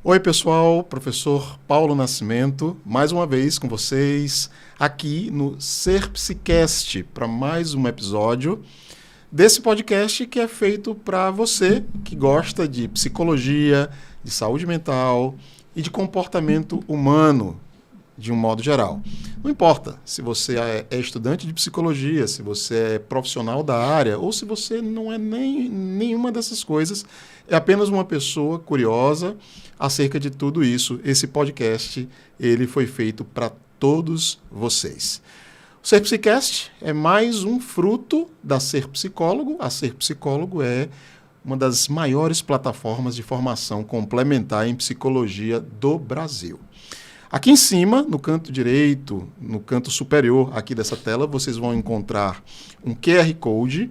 Oi, pessoal, professor Paulo Nascimento, mais uma vez com vocês aqui no SerPsicast para mais um episódio desse podcast que é feito para você que gosta de psicologia, de saúde mental e de comportamento humano de um modo geral. Não importa se você é estudante de psicologia, se você é profissional da área ou se você não é nenhuma dessas coisas, é apenas uma pessoa curiosa acerca de tudo isso. Esse podcast ele foi feito para todos vocês. O Ser Psicast é mais um fruto da Ser Psicólogo. A Ser Psicólogo é uma das maiores plataformas de formação complementar em psicologia do Brasil. Aqui em cima, no canto direito, no canto superior aqui dessa tela, vocês vão encontrar um QR Code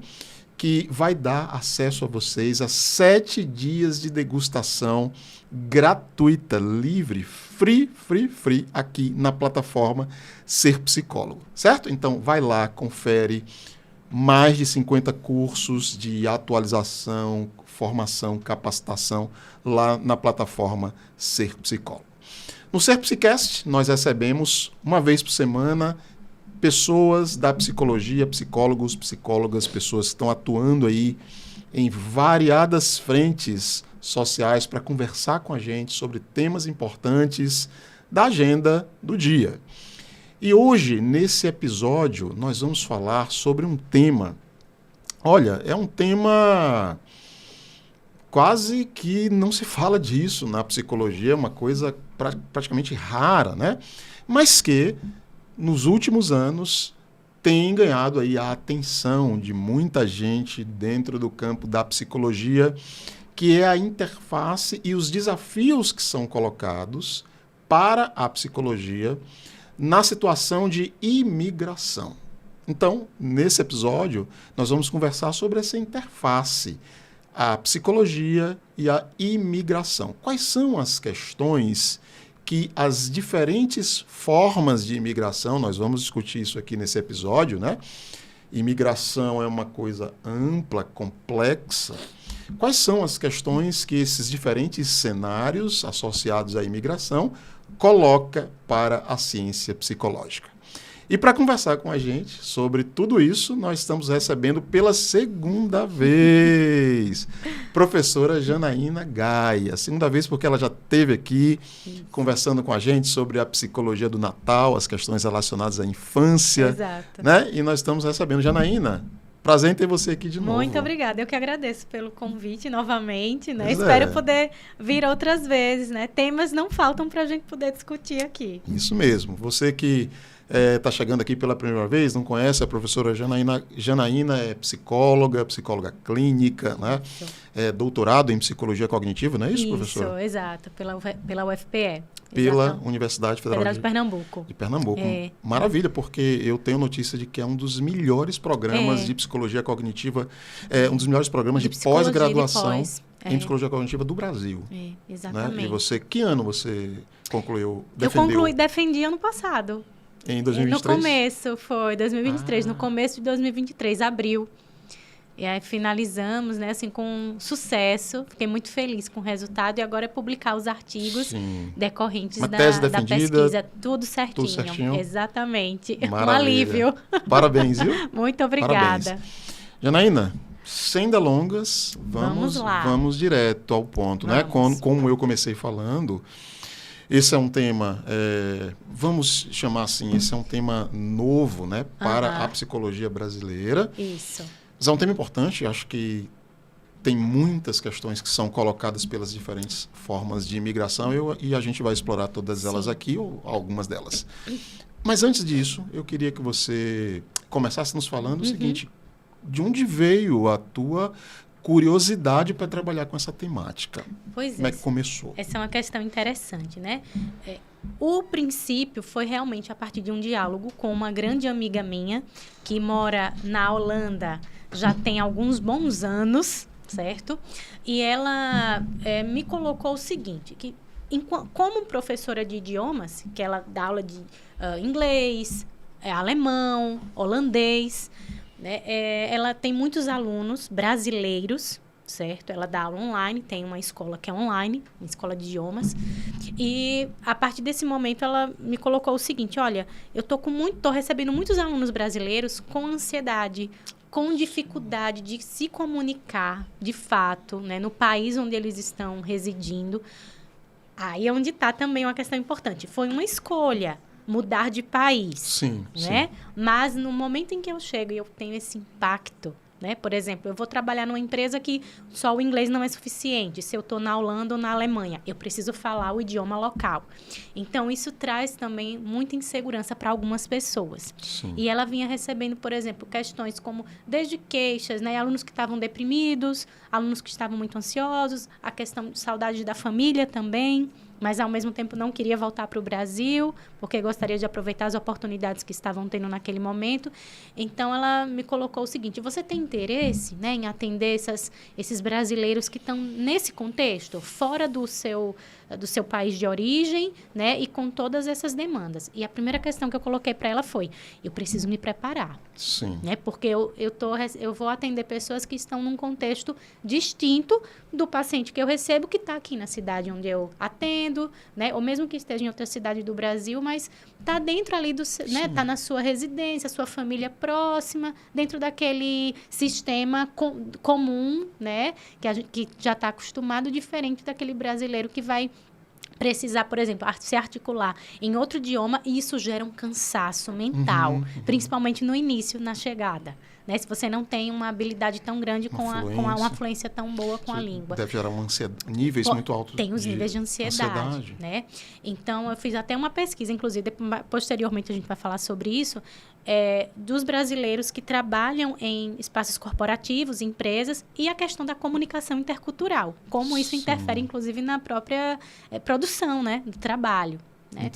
que vai dar acesso a vocês a 7 dias de degustação gratuita, livre, free, aqui na plataforma Ser Psicólogo, certo? Então, vai lá, confere mais de 50 cursos de atualização, formação, capacitação lá na plataforma Ser Psicólogo. No Ser Psicast, nós recebemos uma vez por semana pessoas da psicologia, psicólogos, psicólogas, pessoas que estão atuando aí em variadas frentes sociais para conversar com a gente sobre temas importantes da agenda do dia. E hoje, nesse episódio, nós vamos falar sobre um tema. Olha, é um tema quase que não se fala disso na psicologia, é uma coisa praticamente rara, né? Mas que, nos últimos anos, tem ganhado aí a atenção de muita gente dentro do campo da psicologia, que é a interface e os desafios que são colocados para a psicologia na situação de imigração. Então, nesse episódio, nós vamos conversar sobre essa interface, a psicologia e a imigração. Quais são as questões que as diferentes formas de imigração, nós vamos discutir isso aqui nesse episódio, né? Imigração é uma coisa ampla, complexa. Quais são as questões que esses diferentes cenários associados à imigração coloca para a ciência psicológica? E para conversar com a gente sobre tudo isso, nós estamos recebendo pela segunda vez professora Janaína Gaia. Segunda vez porque ela já esteve aqui conversando com a gente sobre a psicologia do Natal, as questões relacionadas à infância. Exato. Né? E nós estamos recebendo. Janaína, prazer em ter você aqui de novo. Muito obrigada. Eu que agradeço pelo convite novamente, né? Espero poder vir outras vezes, né? Temas não faltam para a gente poder discutir aqui. Isso mesmo. Você que está chegando aqui pela primeira vez, não conhece a professora Janaína. Janaína é psicóloga clínica, né? É doutorado em psicologia cognitiva, não é isso, professora? Isso, exato, pela UFPE. Pela Exato. Universidade Federal de Pernambuco. De Pernambuco. Maravilha, porque eu tenho notícia de que é um dos melhores programas de psicologia cognitiva, um dos melhores programas de pós-graduação em psicologia cognitiva do Brasil. Exatamente. Né? E você, que ano você concluiu? Defendi ano passado. Em 2023? No começo, foi 2023, no começo de 2023, abril. E aí finalizamos, né, assim, com sucesso. Fiquei muito feliz com o resultado. E agora é publicar os artigos decorrentes da pesquisa. Tudo certinho. Exatamente. Maravilha. Um alívio. Parabéns, viu? Muito obrigada. Parabéns. Janaína, sem delongas, vamos direto ao ponto. Né? Como eu comecei falando, esse é um tema, vamos chamar assim, esse é um tema novo, né, para a psicologia brasileira. Isso. Mas é um tema importante, acho que tem muitas questões que são colocadas pelas diferentes formas de imigração e a gente vai explorar todas elas aqui, ou algumas delas. Mas antes disso, eu queria que você começasse nos falando o seguinte, de onde veio a tua curiosidade para trabalhar com essa temática? Pois Como é que começou? Essa é uma questão interessante, né? O princípio foi realmente a partir de um diálogo com uma grande amiga minha que mora na Holanda já tem alguns bons anos, certo? E ela me colocou o seguinte, que como professora de idiomas, que ela dá aula de inglês, alemão, holandês, né? Ela tem muitos alunos brasileiros, certo? Ela dá aula online, tem uma escola que é online, uma escola de idiomas. E a partir desse momento ela me colocou o seguinte, olha, eu tô recebendo muitos alunos brasileiros com ansiedade, com dificuldade de se comunicar, de fato, né, no país onde eles estão residindo. Aí é onde está também uma questão importante. Foi uma escolha mudar de país, Sim, né? sim. Mas no momento em que eu chego e eu tenho esse impacto, né? Por exemplo, eu vou trabalhar numa empresa que só o inglês não é suficiente. Se eu estou na Holanda ou na Alemanha, eu preciso falar o idioma local. Então, isso traz também muita insegurança para algumas pessoas. Sim. E ela vinha recebendo, por exemplo, questões como desde queixas, né? Alunos que estavam deprimidos, alunos que estavam muito ansiosos, a questão de saudade da família também, mas ao mesmo tempo não queria voltar para o Brasil, porque gostaria de aproveitar as oportunidades que estavam tendo naquele momento. Então, ela me colocou o seguinte, você tem interesse, né, em atender esses brasileiros que estão nesse contexto, fora do seu país de origem, né, e com todas essas demandas? E a primeira questão que eu coloquei para ela foi, eu preciso me preparar. Sim. Né, porque eu vou atender pessoas que estão num contexto distinto do paciente que eu recebo, que está aqui na cidade onde eu atendo, né, ou mesmo que esteja em outra cidade do Brasil, mas está dentro ali né, está na sua residência, sua família próxima, dentro daquele sistema comum, né, que já está acostumado, diferente daquele brasileiro que vai precisar, por exemplo, se articular em outro idioma, e isso gera um cansaço mental, principalmente no início, na chegada. Né? Se você não tem uma habilidade tão grande com uma fluência tão boa com a língua. Deve gerar níveis muito altos. Tem os níveis de ansiedade. Né? Então, eu fiz até uma pesquisa, inclusive, posteriormente a gente vai falar sobre isso, dos brasileiros que trabalham em espaços corporativos, empresas, e a questão da comunicação intercultural. Como isso interfere, inclusive, na própria produção, né, do trabalho. Né?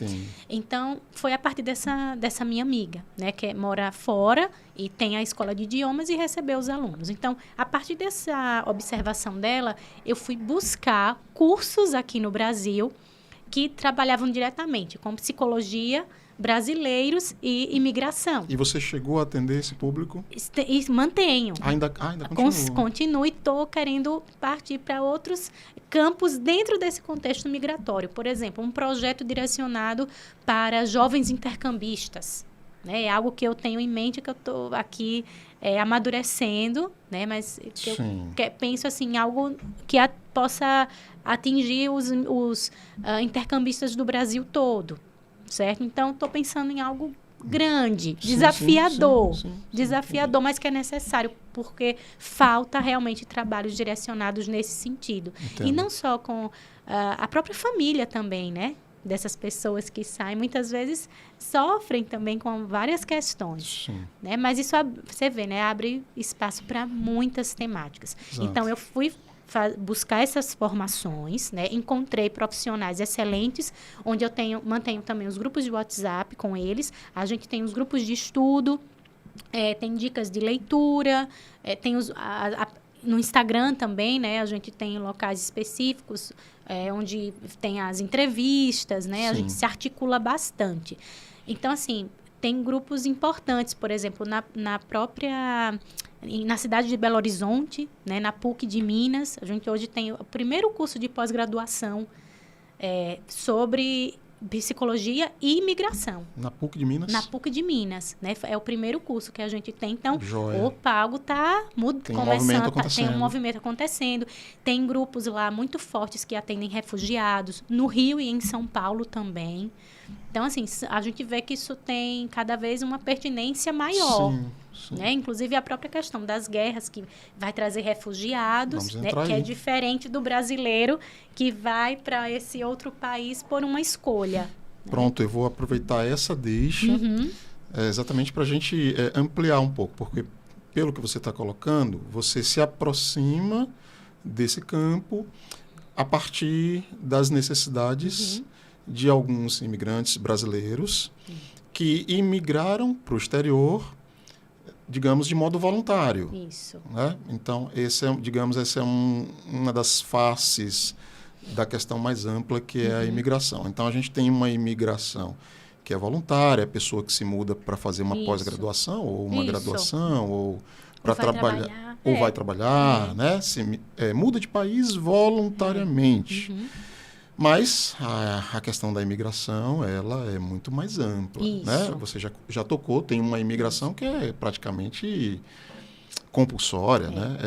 Então, foi a partir dessa minha amiga, né, que mora fora e tem a escola de idiomas e recebeu os alunos. Então, a partir dessa observação dela, eu fui buscar cursos aqui no Brasil que trabalhavam diretamente com psicologia, brasileiros e imigração. E você chegou a atender esse público? E mantenho. Ainda continua? Continuo e estou querendo partir para outros campos dentro desse contexto migratório. Por exemplo, um projeto direcionado para jovens intercambistas. Né? É algo que eu tenho em mente, que eu estou aqui amadurecendo, né? Mas que eu penso assim, em algo que possa atingir os intercambistas do Brasil todo. Certo? Então, estou pensando em algo grande, desafiador, desafiador, mas que é necessário, porque falta realmente trabalhos direcionados nesse sentido. Entendo. E não só com a própria família também, né? Dessas pessoas que saem, muitas vezes sofrem também com várias questões. Né? Mas isso, você vê, né? Abre espaço para muitas temáticas. Exato. Então, eu fui buscar essas formações, né? Encontrei profissionais excelentes, onde eu mantenho também os grupos de WhatsApp com eles. A gente tem os grupos de estudo, tem dicas de leitura, tem no Instagram também, né? A gente tem locais específicos, onde tem as entrevistas, né? A gente se articula bastante. Então, assim, tem grupos importantes, por exemplo, na cidade de Belo Horizonte, né, na PUC de Minas, a gente hoje tem o primeiro curso de pós-graduação sobre psicologia e imigração. Na PUC de Minas? Na PUC de Minas, né? É o primeiro curso que a gente tem. Então, Joia. algo está começando, tem um movimento acontecendo. Tem grupos lá muito fortes que atendem refugiados, no Rio e em São Paulo também. Então, assim, a gente vê que isso tem cada vez uma pertinência maior. Né? Inclusive, a própria questão das guerras, que vai trazer refugiados, né? Que é diferente do brasileiro que vai para esse outro país por uma escolha. Pronto, eu vou aproveitar essa deixa exatamente para a gente ampliar um pouco, porque, pelo que você está colocando, você se aproxima desse campo a partir das necessidades de alguns imigrantes brasileiros que imigraram para o exterior, digamos, de modo voluntário. Isso. Né? Então, essa é uma das faces da questão mais ampla, que é a imigração. Então, a gente tem uma imigração que é voluntária, a pessoa que se muda para fazer uma pós-graduação ou uma graduação ou para trabalhar. ou vai trabalhar, né? Muda de país voluntariamente. Mas a questão da imigração, ela é muito mais ampla, né? Você já tocou, tem uma imigração que é praticamente compulsória, né?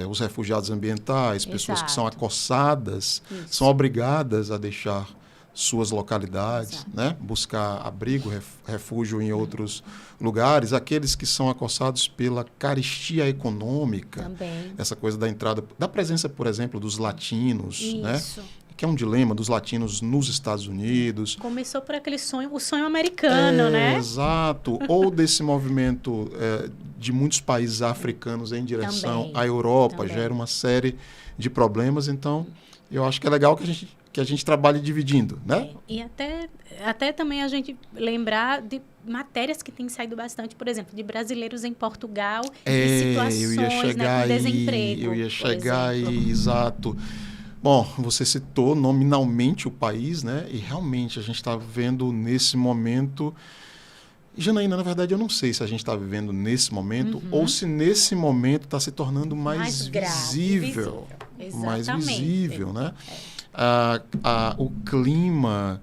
Os refugiados ambientais, pessoas que são acossadas, são obrigadas a deixar suas localidades, né? Buscar abrigo, refúgio em outros lugares. Aqueles que são acossados pela carestia econômica, também. Essa coisa da entrada, da presença, por exemplo, dos latinos, né? Que é um dilema dos latinos nos Estados Unidos. Começou por aquele sonho, o sonho americano, né? Exato. Ou desse movimento de muitos países africanos em direção à Europa, gera uma série de problemas. Então, eu acho que é legal que a gente trabalhe dividindo, né? E até também a gente lembrar de matérias que têm saído bastante, por exemplo, de brasileiros em Portugal, de situações, né, com desemprego. Eu ia chegar aí, exato. Bom, você citou nominalmente o país, né? E realmente a gente está vivendo nesse momento... Janaína, na verdade, eu não sei se a gente está vivendo nesse momento ou se nesse momento está se tornando mais visível. Mais visível, né? O clima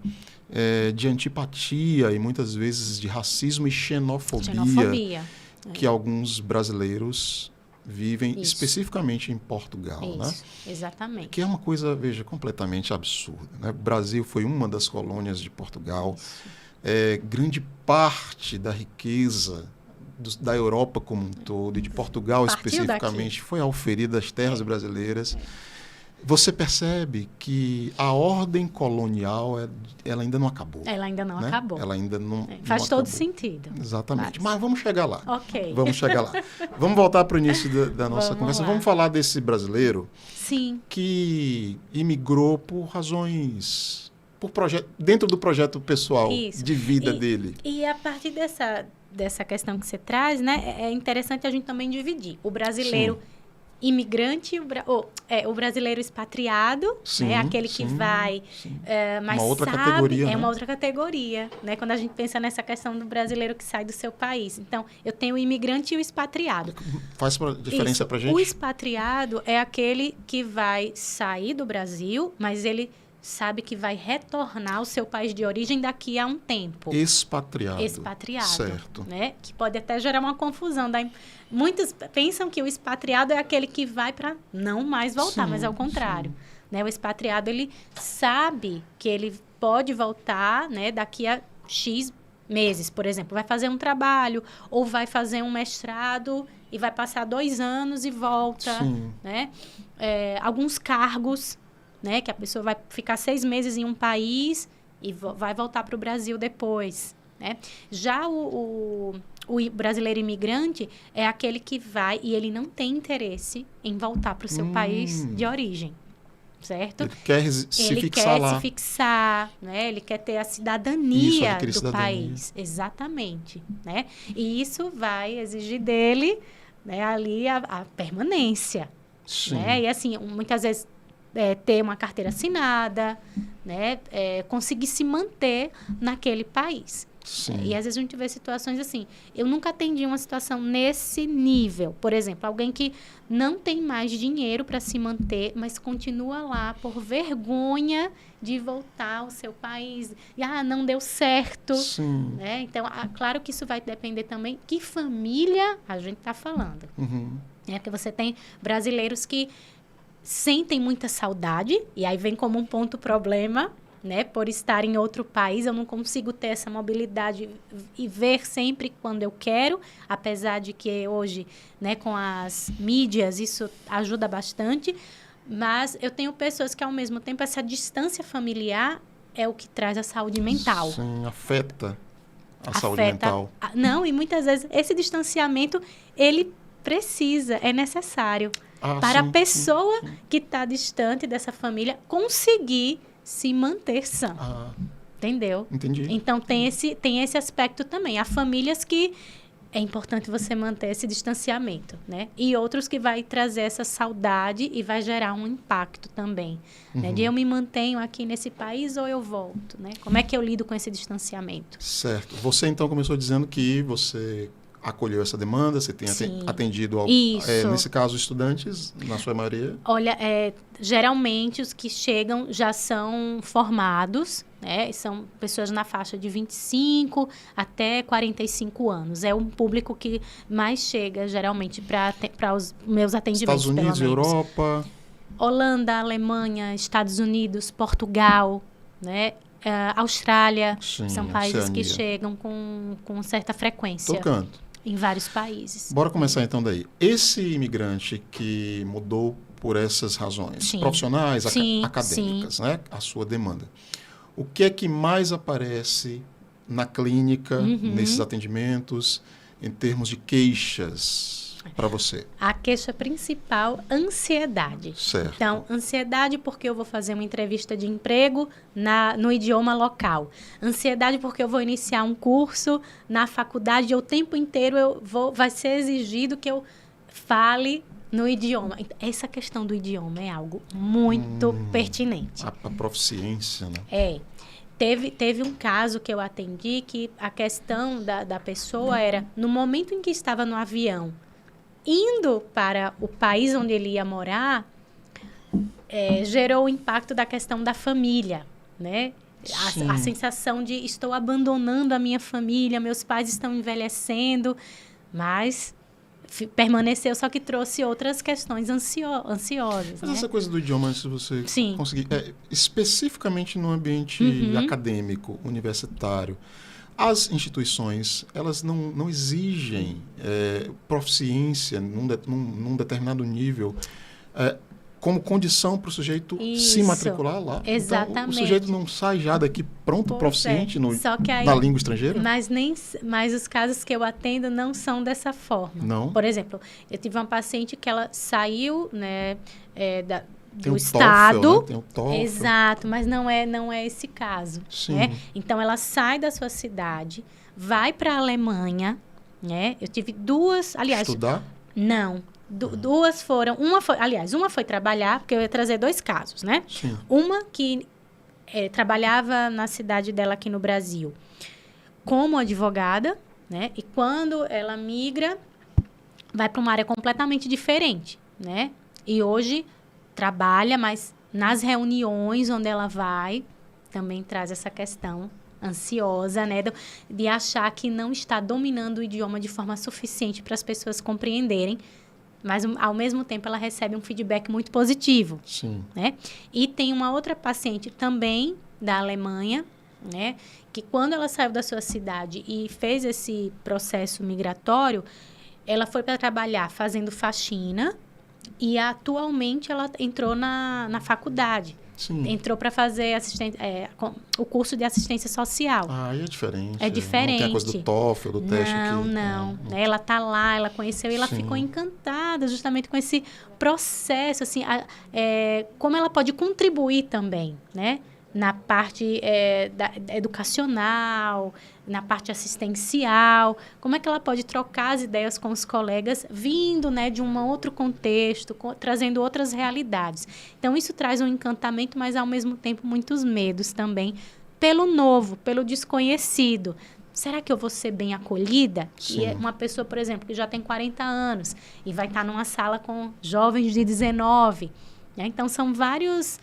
de antipatia e muitas vezes de racismo e xenofobia. Que alguns brasileiros vivem especificamente em Portugal, né? Exatamente. Que é uma coisa, veja, completamente absurda, né? O Brasil foi uma das colônias de Portugal. Grande parte da riqueza da Europa como um todo e de Portugal especificamente foi auferida às terras brasileiras. Você percebe que a ordem colonial ela ainda não acabou. Ela ainda não acabou. Ela ainda não faz não todo acabou. sentido. Exatamente. Mas vamos chegar lá. Ok. Vamos chegar lá. Vamos voltar para o início da nossa conversa. Vamos falar desse brasileiro que imigrou por razões... dentro do projeto pessoal de vida dele. E a partir dessa questão que você traz, né, é interessante a gente também dividir. O brasileiro imigrante, o brasileiro expatriado, né, aquele que vai mais uma outra sabe, categoria, né? uma outra categoria, né, quando a gente pensa nessa questão do brasileiro que sai do seu país. Então, eu tenho o imigrante e o expatriado. Faz diferença para a gente? O expatriado é aquele que vai sair do Brasil, mas ele sabe que vai retornar ao seu país de origem daqui a um tempo. Expatriado. Certo. Né? Que pode até gerar uma confusão. Muitos pensam que o expatriado é aquele que vai para não mais voltar, mas é o contrário. Né? O expatriado, ele sabe que ele pode voltar, né, daqui a X meses, por exemplo. Vai fazer um trabalho ou vai fazer um mestrado e vai passar 2 anos e volta. Né? Alguns cargos... Né, que a pessoa vai ficar 6 meses em um país e vai voltar para o Brasil depois. Né? Já o brasileiro imigrante é aquele que vai e ele não tem interesse em voltar para o seu país de origem. Certo? Ele quer se fixar, né? Ele quer ter a cidadania do país. Exatamente. Né? E isso vai exigir dele, né, ali a permanência. Né? E assim, muitas vezes... ter uma carteira assinada, né? Conseguir se manter naquele país. E às vezes a gente vê situações assim. Eu nunca atendi uma situação nesse nível. Por exemplo, alguém que não tem mais dinheiro para se manter, mas continua lá por vergonha de voltar ao seu país. E, não deu certo. Né? Então, claro que isso vai depender também que família a gente está falando. Porque você tem brasileiros que sentem muita saudade, e aí vem como um ponto problema, né? Por estar em outro país, eu não consigo ter essa mobilidade e ver sempre quando eu quero, apesar de que hoje, né, com as mídias, isso ajuda bastante, mas eu tenho pessoas que, ao mesmo tempo, essa distância familiar é o que traz a saúde mental. Afeta a saúde mental. Não, e muitas vezes esse distanciamento, ele é necessário para a pessoa que está distante dessa família conseguir se manter sã. Entendeu? Entendi. Então, tem esse aspecto também. Há famílias que é importante você manter esse distanciamento, né? E outros que vai trazer essa saudade e vai gerar um impacto também. Né? De eu me mantenho aqui nesse país ou eu volto, né? Como é que eu lido com esse distanciamento? Certo. Você, então, começou dizendo que você acolheu essa demanda? Você tem Sim. atendido, Isso. nesse caso, estudantes, na sua maioria? Olha, geralmente os que chegam já são formados, né? São pessoas na faixa de 25 até 45 anos. É um público que mais chega, geralmente, para os meus atendimentos, Estados Unidos, pelo menos. Europa... Holanda, Alemanha, Estados Unidos, Portugal, né? Austrália, Sim, são países Oceania. que chegam com certa frequência. Tocando. Em vários países. Bora começar então daí. Esse imigrante que mudou por essas razões, Sim. profissionais, Sim, acadêmicas, né? A sua demanda. O que é que mais aparece na clínica, nesses atendimentos, em termos de queixas para você? A queixa principal, ansiedade. Certo. Então, ansiedade porque eu vou fazer uma entrevista de emprego no idioma local. Ansiedade porque eu vou iniciar um curso na faculdade e o tempo inteiro vai ser exigido que eu fale no idioma. Essa questão do idioma é algo muito pertinente. A proficiência, né? Teve um caso que eu atendi que a questão da pessoa era, no momento em que estava no avião, indo para o país onde ele ia morar, gerou o impacto da questão da família, né? A sensação de estou abandonando a minha família, meus pais estão envelhecendo, mas permaneceu, só que trouxe outras questões ansiosas. Mas né? essa coisa do idioma, antes de você Sim. conseguir... especificamente no ambiente acadêmico, universitário, as instituições, elas não exigem proficiência num determinado nível como condição para o sujeito se matricular lá. Exatamente. Então, o sujeito não sai já daqui pronto, proficiente na língua estrangeira? Mas os casos que eu atendo não são dessa forma. Não? Por exemplo, eu tive uma paciente que ela saiu, né, do TOEFL, estado. né? Tem o TOEFL. Exato, mas não é esse caso. Sim. Né? Então, ela sai da sua cidade, vai para a Alemanha, né? Eu tive duas... Aliás, estudar? Não. Duas foram... Uma foi trabalhar, porque eu ia trazer dois casos, né? Sim. Uma que trabalhava na cidade dela aqui no Brasil como advogada, né? E quando ela migra, vai para uma área completamente diferente, né? E hoje trabalha, mas nas reuniões onde ela vai, também traz essa questão ansiosa, né? De achar que não está dominando o idioma de forma suficiente para as pessoas compreenderem, mas, ao mesmo tempo, ela recebe um feedback muito positivo. Sim. Né? E tem uma outra paciente também da Alemanha, né? Que quando ela saiu da sua cidade e fez esse processo migratório, ela foi para trabalhar fazendo faxina e, atualmente, ela entrou na faculdade. Sim. Entrou para fazer o curso de assistência social. Aí é diferente. É diferente. Não tem a coisa do TOEFL, do teste aqui. Não. Ela está lá, ela conheceu e ela ficou encantada justamente com esse processo, assim, como ela pode contribuir também, né? Na parte educacional, na parte assistencial, como é que ela pode trocar as ideias com os colegas, vindo, né, de um outro contexto, trazendo outras realidades. Então, isso traz um encantamento, mas, ao mesmo tempo, muitos medos também, pelo novo, pelo desconhecido. Será que eu vou ser bem acolhida? Sim. E uma pessoa, por exemplo, que já tem 40 anos e vai estar numa sala com jovens de 19. Né? Então, são vários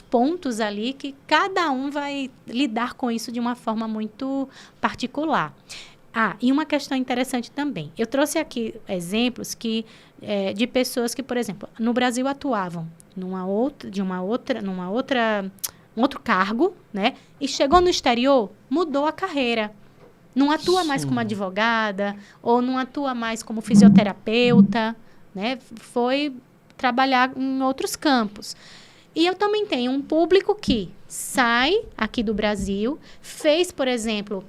pontos ali que cada um vai lidar com isso de uma forma muito particular. E uma questão interessante também. Eu trouxe aqui exemplos de pessoas que, por exemplo, no Brasil atuavam num outro cargo, né? E chegou no exterior, mudou a carreira. Não atua mais como advogada, ou não atua mais como fisioterapeuta, né? Foi trabalhar em outros campos. E eu também tenho um público que sai aqui do Brasil, fez, por exemplo,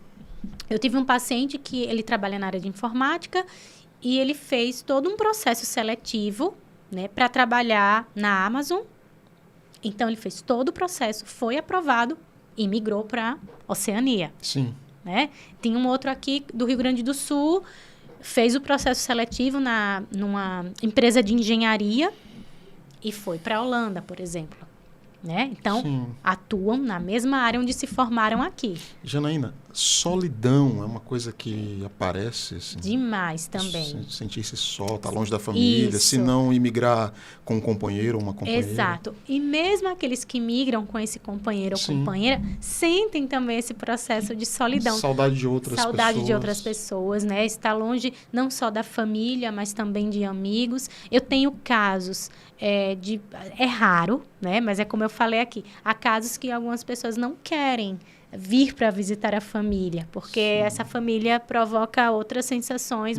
eu tive um paciente que ele trabalha na área de informática e ele fez todo um processo seletivo, né, para trabalhar na Amazon. Então, ele fez todo o processo, foi aprovado e migrou para Oceania. Sim. Né? Tem um outro aqui do Rio Grande do Sul, fez o processo seletivo numa empresa de engenharia e foi para a Holanda, por exemplo. Né? Então, atuam na mesma área onde se formaram aqui. Janaína, solidão é uma coisa que aparece, assim. Demais também. Sentir-se só, estar longe da família, Isso. se não imigrar com um companheiro ou uma companheira. Exato. E mesmo aqueles que migram com esse companheiro ou Sim. companheira, sentem também esse processo de solidão. Saudade de outras pessoas. Saudade de outras pessoas, né? Estar longe não só da família, mas também de amigos. Eu tenho casos é raro, né? Mas é como eu falei aqui, há casos que algumas pessoas não querem vir para visitar a família, porque essa família provoca outras sensações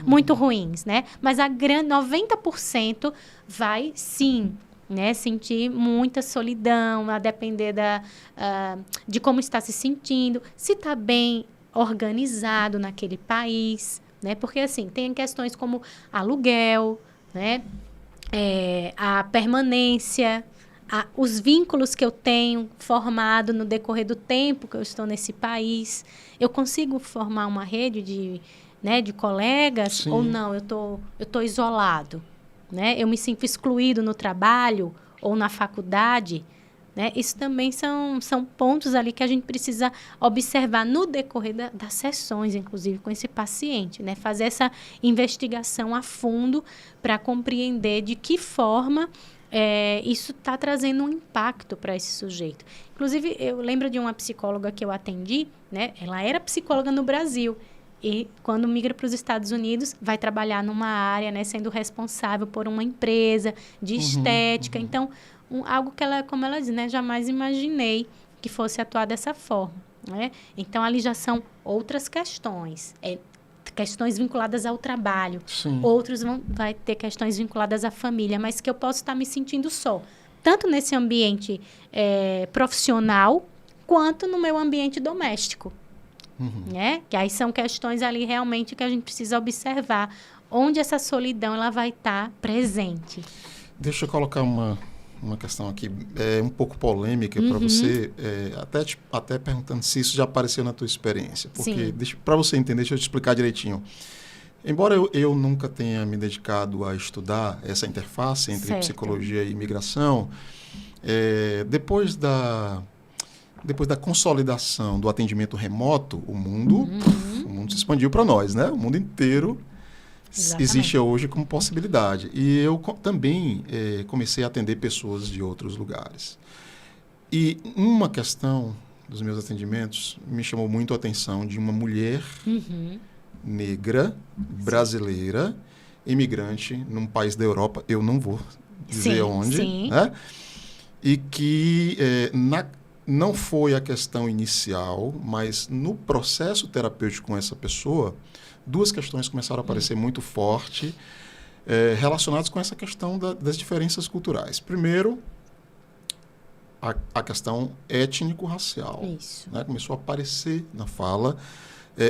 muito ruins, né? Mas a grande 90% vai sim, né, sentir muita solidão, a depender de como está se sentindo, se está bem organizado naquele país, né? Porque assim, tem questões como aluguel, né? A permanência, os vínculos que eu tenho formado no decorrer do tempo que eu estou nesse país. Eu consigo formar uma rede de colegas? Sim. Ou não? Eu tô isolado, né? Eu me sinto excluído no trabalho ou na faculdade, né? Isso também são pontos ali que a gente precisa observar no decorrer das sessões, inclusive com esse paciente, né? Fazer essa investigação a fundo para compreender de que forma isso está trazendo um impacto para esse sujeito. Inclusive, eu lembro de uma psicóloga que eu atendi, né? Ela era psicóloga no Brasil e, quando migra para os Estados Unidos, vai trabalhar numa área, né? Sendo responsável por uma empresa de estética. Então, algo que ela, como ela diz, né? Jamais imaginei que fosse atuar dessa forma, né? Então, ali já são outras questões. Questões vinculadas ao trabalho. Sim. Outros vai ter questões vinculadas à família, mas que eu posso estar me sentindo só. Tanto nesse ambiente profissional, quanto no meu ambiente doméstico. Né? Que aí são questões ali realmente que a gente precisa observar. Onde essa solidão ela vai estar presente. Deixa eu colocar uma questão aqui um pouco polêmica para você, até perguntando se isso já apareceu na tua experiência. Porque, para você entender, deixa eu te explicar direitinho. Embora eu nunca tenha me dedicado a estudar essa interface entre psicologia e imigração, depois da consolidação do atendimento remoto, o mundo se expandiu para nós, né? O mundo inteiro existe hoje como possibilidade. E eu também comecei a atender pessoas de outros lugares. E uma questão dos meus atendimentos me chamou muito a atenção de uma mulher negra, brasileira, imigrante num país da Europa, eu não vou dizer onde, né? E que não foi a questão inicial, mas no processo terapêutico com essa pessoa, duas questões começaram a aparecer muito forte, relacionadas com essa questão das diferenças culturais. Primeiro, a questão étnico-racial. Né? Começou a aparecer na fala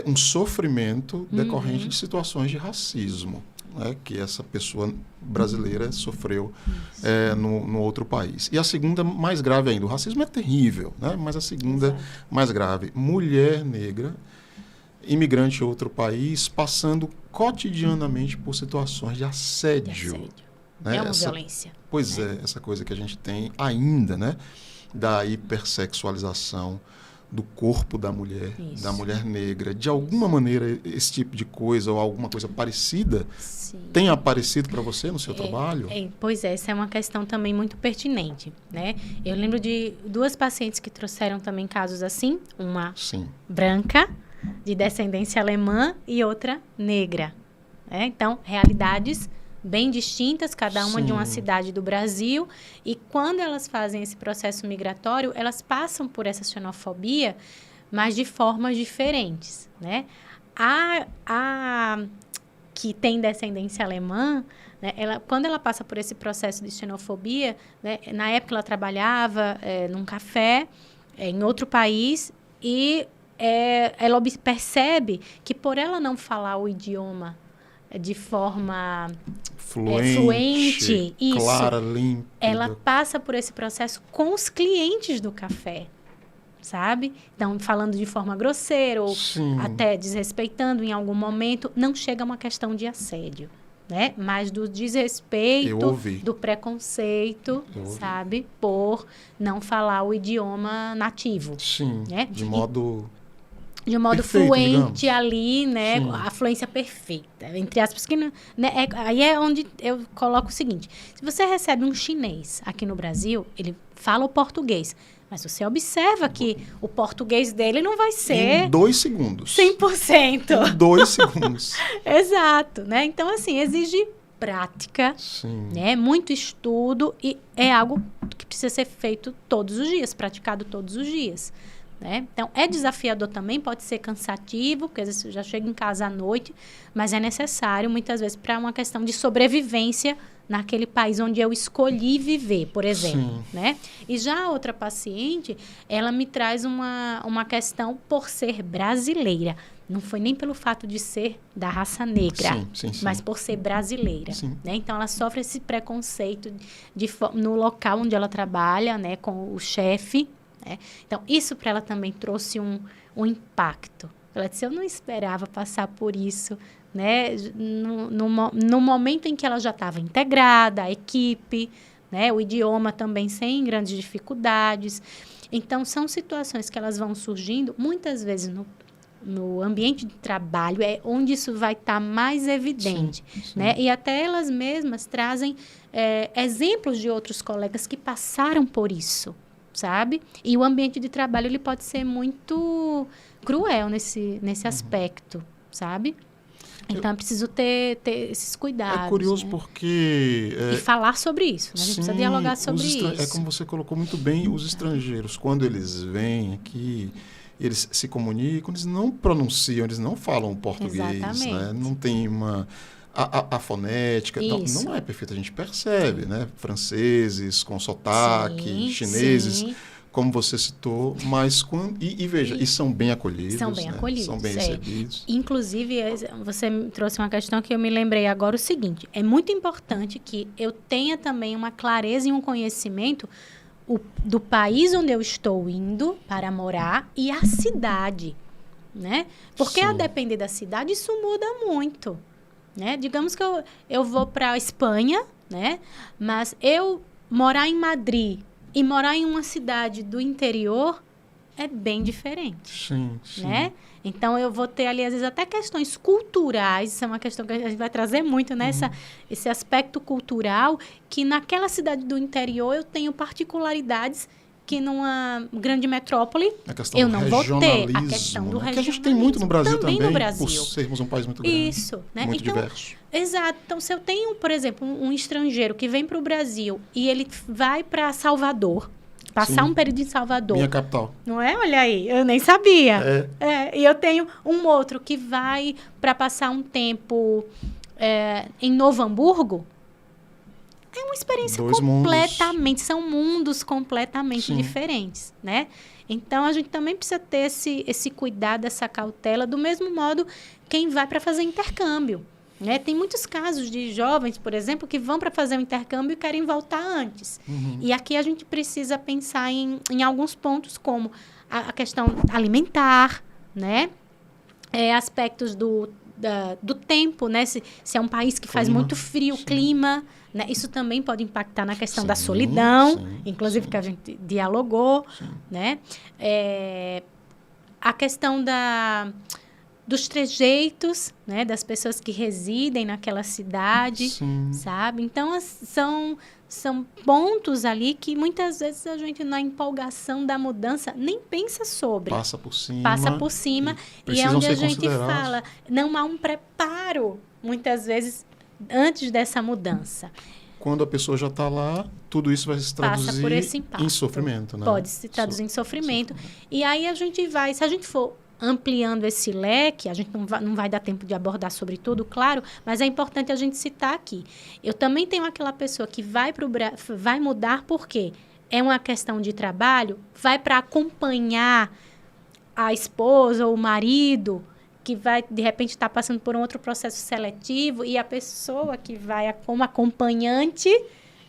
um sofrimento decorrente de situações de racismo, né? Que essa pessoa brasileira sofreu no outro país. E a segunda, mais grave ainda, o racismo é terrível, né? Mas a segunda, mais grave, mulher negra, imigrante em outro país, passando cotidianamente por situações de assédio. Né? É uma violência. Pois essa coisa que a gente tem ainda, né? Da hipersexualização do corpo da mulher negra. De alguma maneira, esse tipo de coisa ou alguma coisa parecida tem aparecido para você no seu trabalho? Pois essa é uma questão também muito pertinente, né? Eu lembro de duas pacientes que trouxeram também casos assim, uma branca, de descendência alemã, e outra negra. Né? Então, realidades bem distintas, cada uma de uma cidade do Brasil, e quando elas fazem esse processo migratório, elas passam por essa xenofobia, mas de formas diferentes, né? A que tem descendência alemã, né, quando ela passa por esse processo de xenofobia, né, na época ela trabalhava num café em outro país, e ela percebe que, por ela não falar o idioma de forma fluente, clara, límpida, ela passa por esse processo com os clientes do café, sabe? Então, falando de forma grosseira ou até desrespeitando em algum momento, não chega a uma questão de assédio, né? Mas do desrespeito, do preconceito, sabe? Por não falar o idioma nativo. Sim, né? De modo de um modo perfeito, fluente digamos. ali, né? Sim. A fluência perfeita, entre aspas, que não, né? Aí é onde eu coloco o seguinte: se você recebe um chinês aqui no Brasil, ele fala o português, mas você observa que o português dele não vai ser Em 2 segundos. 100%. Em 2 segundos. Exato, né? Então, assim, exige prática, Sim. né? Muito estudo e é algo que precisa ser feito todos os dias, praticado todos os dias. Né? Então, é desafiador também, pode ser cansativo, porque às vezes você já chega em casa à noite, mas é necessário, muitas vezes, para uma questão de sobrevivência naquele país onde eu escolhi viver, por exemplo. Né? E já a outra paciente, ela me traz uma questão por ser brasileira. Não foi nem pelo fato de ser da raça negra, mas por ser brasileira. Né? Então, ela sofre esse preconceito no local onde ela trabalha, né, com o chefe. Né? Então, isso para ela também trouxe um impacto. Ela disse, eu não esperava passar por isso, né? No momento em que ela já estava integrada, a equipe, né? O idioma também sem grandes dificuldades. Então, são situações que elas vão surgindo, muitas vezes no ambiente de trabalho, é onde isso vai estar mais evidente. Né? E até elas mesmas trazem exemplos de outros colegas que passaram por isso. Sabe? E o ambiente de trabalho ele pode ser muito cruel nesse aspecto, sabe? Então, é preciso ter esses cuidados. É curioso, né? Porque... E falar sobre isso, né? A gente precisa dialogar sobre isso. É como você colocou muito bem, os estrangeiros, quando eles vêm aqui, eles se comunicam, eles não pronunciam, eles não falam português. Né? Não tem a fonética não é perfeita, a gente percebe, né? Franceses com sotaque, chineses, como você citou, mas veja, e são bem acolhidos. São bem acolhidos. São bem recebidos. Inclusive, você me trouxe uma questão que eu me lembrei agora, o seguinte, é muito importante que eu tenha também uma clareza e um conhecimento do país onde eu estou indo para morar e a cidade, né? Porque a depender da cidade, isso muda muito. Né? Digamos que eu vou para a Espanha, né? Mas eu morar em Madrid e morar em uma cidade do interior é bem diferente. Né? Então, eu vou ter ali, às vezes, até questões culturais. Isso é uma questão que a gente vai trazer muito, né? Esse aspecto cultural, que naquela cidade do interior eu tenho particularidades que numa grande metrópole eu não vou ter. A questão do regionalismo. Que a gente tem muito no Brasil também, no Brasil. Por sermos um país muito grande. Isso, né? Muito diverso. Exato. Então, se eu tenho, por exemplo, um estrangeiro que vem para o Brasil e ele vai para Salvador, passar um período em Salvador. Minha capital. Não é? Olha aí, eu nem sabia. E eu tenho um outro que vai para passar um tempo em Novo Hamburgo. É uma experiência são mundos completamente diferentes, né? Então, a gente também precisa ter esse cuidado, essa cautela, do mesmo modo quem vai para fazer intercâmbio. Né? Tem muitos casos de jovens, por exemplo, que vão para fazer um intercâmbio e querem voltar antes. E aqui a gente precisa pensar em alguns pontos, como a questão alimentar, né? Aspectos do tempo, né? Se é um país que faz muito frio, clima, né? Isso também pode impactar na questão da solidão, inclusive que a gente dialogou, né? A questão dos trejeitos, né? Das pessoas que residem naquela cidade, sabe? Então, são pontos ali que muitas vezes a gente, na empolgação da mudança, nem pensa sobre. Passa por cima. E é onde a gente fala, não há um preparo, muitas vezes, antes dessa mudança. Quando a pessoa já está lá, tudo isso vai se traduzir em sofrimento. Né? Pode se traduzir em sofrimento. E aí a gente vai, se a gente for ampliando esse leque, a gente não vai dar tempo de abordar sobre tudo, claro, mas é importante a gente citar aqui. Eu também tenho aquela pessoa que vai mudar porque é uma questão de trabalho, vai para acompanhar a esposa ou o marido, que vai, de repente, estar passando por um outro processo seletivo, e a pessoa que vai como acompanhante,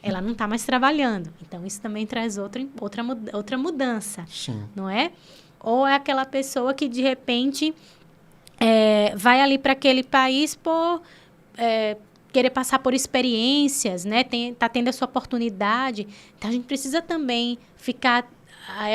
ela não está mais trabalhando. Então, isso também traz outra mudança, não é? Ou é aquela pessoa que, de repente, vai ali para aquele país por querer passar por experiências, né? Tá tendo essa oportunidade. Então, a gente precisa também ficar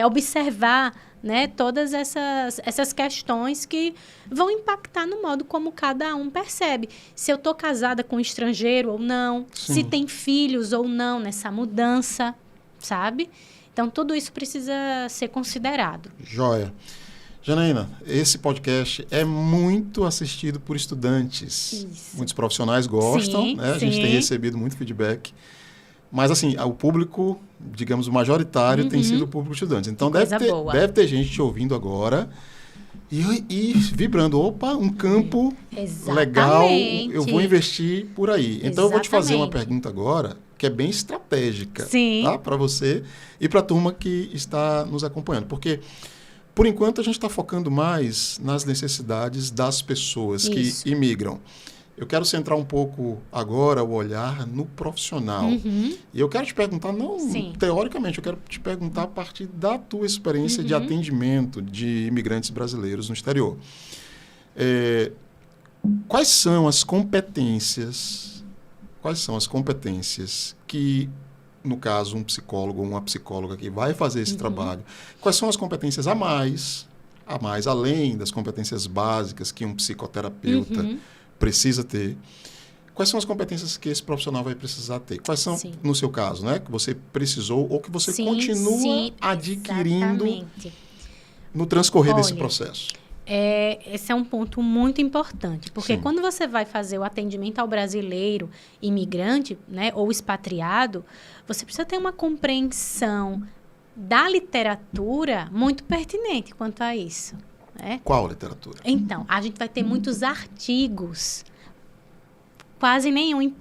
observar, né, todas essas questões que vão impactar no modo como cada um percebe. Se eu estou casada com um estrangeiro ou não, Sim. se tem filhos ou não nessa mudança, sabe? Então, tudo isso precisa ser considerado. Joia. Janaína, esse podcast é muito assistido por estudantes. Isso. Muitos profissionais gostam, Sim, né? A gente sim. tem recebido muito feedback. Mas, assim, o público, digamos, majoritário tem sido o público estudante. Então, Que coisa boa. deve ter gente te ouvindo agora e vibrando. Opa, um campo legal, eu vou investir por aí. Então, eu vou te fazer uma Exatamente. pergunta agora que é bem estratégica, Sim. tá? Para você e para a turma que está nos acompanhando. Porque, por enquanto, a gente está focando mais nas necessidades das pessoas Isso. que imigram. Eu quero centrar um pouco agora o olhar no profissional. Uhum. E eu quero te perguntar, não Sim. teoricamente, eu quero te perguntar a partir da tua experiência de atendimento de imigrantes brasileiros no exterior. Quais são as competências que, no caso, um psicólogo ou uma psicóloga que vai fazer esse trabalho, quais são as competências a mais, além das competências básicas que um psicoterapeuta precisa ter? Quais são as competências que esse profissional vai precisar ter? Quais são, Sim. no seu caso, né, que você precisou ou que você Sim, continua sim, adquirindo exatamente. no transcorrer desse Olha, processo? Esse é um ponto muito importante, porque Sim. quando você vai fazer o atendimento ao brasileiro imigrante, né, ou expatriado, você precisa ter uma compreensão da literatura muito pertinente quanto a isso, né? Qual literatura? Então, a gente vai ter muitos artigos, quase nenhum,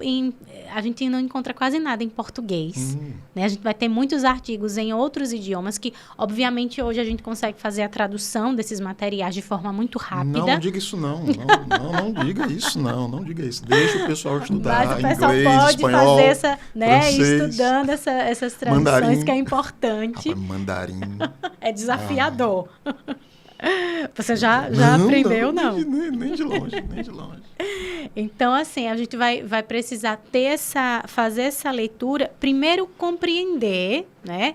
a gente não encontra quase nada em português. Né? A gente vai ter muitos artigos em outros idiomas que, obviamente, hoje a gente consegue fazer a tradução desses materiais de forma muito rápida. Não diga isso não diga isso não diga isso. Deixa o pessoal estudar Mas o pessoal inglês, pode espanhol, fazer francês, estudando essas traduções, mandarim. que é importante. Mandarim. É desafiador. Você já Não, aprendeu, não? não? Nem de longe, nem de longe. Então, assim, a gente vai precisar fazer essa leitura, primeiro compreender, né,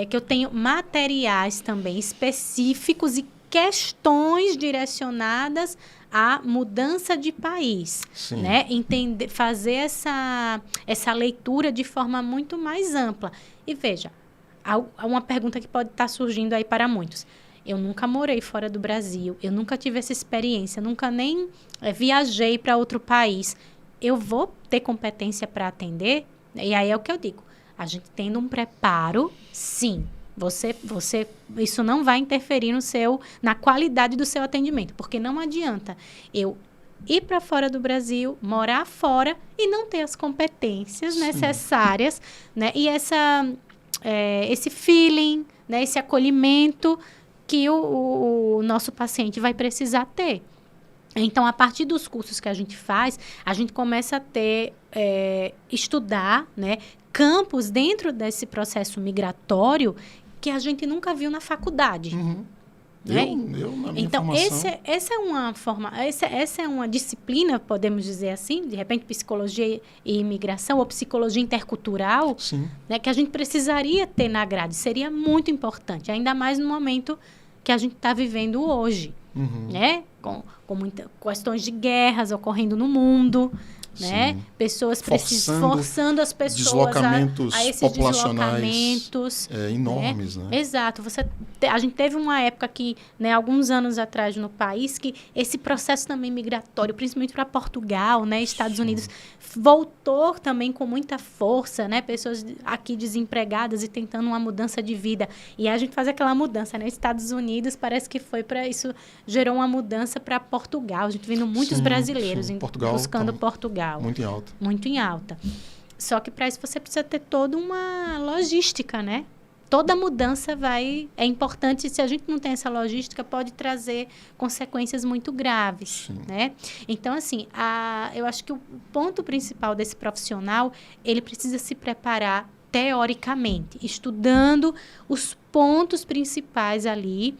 que eu tenho materiais também específicos e questões direcionadas à mudança de país, Sim. né? Fazer essa leitura de forma muito mais ampla. E veja, há uma pergunta que pode estar surgindo aí para muitos. Eu nunca morei fora do Brasil, eu nunca tive essa experiência, nunca nem viajei para outro país. Eu vou ter competência para atender? E aí é o que eu digo. A gente tendo um preparo, sim. Isso não vai interferir na qualidade do seu atendimento, porque não adianta eu ir para fora do Brasil, morar fora e não ter as competências necessárias, né? E esse feeling, né? Esse acolhimento que o nosso paciente vai precisar ter. Então, a partir dos cursos que a gente faz, a gente começa a estudar, né, campos dentro desse processo migratório que a gente nunca viu na faculdade. Né? Eu, na minha Então, formação... essa é uma disciplina, podemos dizer assim, de repente, psicologia e imigração, ou psicologia intercultural, Sim. né, que a gente precisaria ter na grade. Seria muito importante, ainda mais no momento que a gente está vivendo hoje, né? Com muitas questões de guerras ocorrendo no mundo, né? Pessoas forçando as pessoas deslocamentos a esses populacionais deslocamentos enormes, né? Exato. A gente teve uma época que, né, alguns anos atrás no país, que esse processo também migratório, principalmente para Portugal, né, Estados Unidos, voltou também com muita força, né? Pessoas aqui desempregadas e tentando uma mudança de vida. E a gente faz aquela mudança, né? Estados Unidos parece que foi para isso, gerou uma mudança para Portugal. A gente vendo muitos brasileiros buscando Portugal. Muito em alta. Muito em alta. Só que para isso você precisa ter toda uma logística, né? Toda mudança é importante. Se a gente não tem essa logística, pode trazer consequências muito graves, né? Então, assim, eu acho que o ponto principal desse profissional, ele precisa se preparar teoricamente, estudando os pontos principais ali,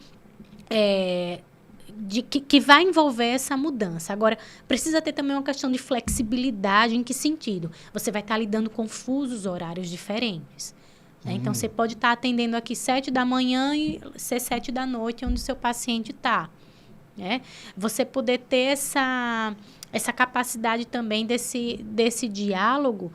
que vai envolver essa mudança. Agora, precisa ter também uma questão de flexibilidade. Em que sentido? Você vai estar lidando com fusos horários diferentes. Né? Então, você pode estar atendendo aqui 7 da manhã e ser 7 da noite onde o seu paciente está. Né? Você poder ter essa capacidade também desse diálogo,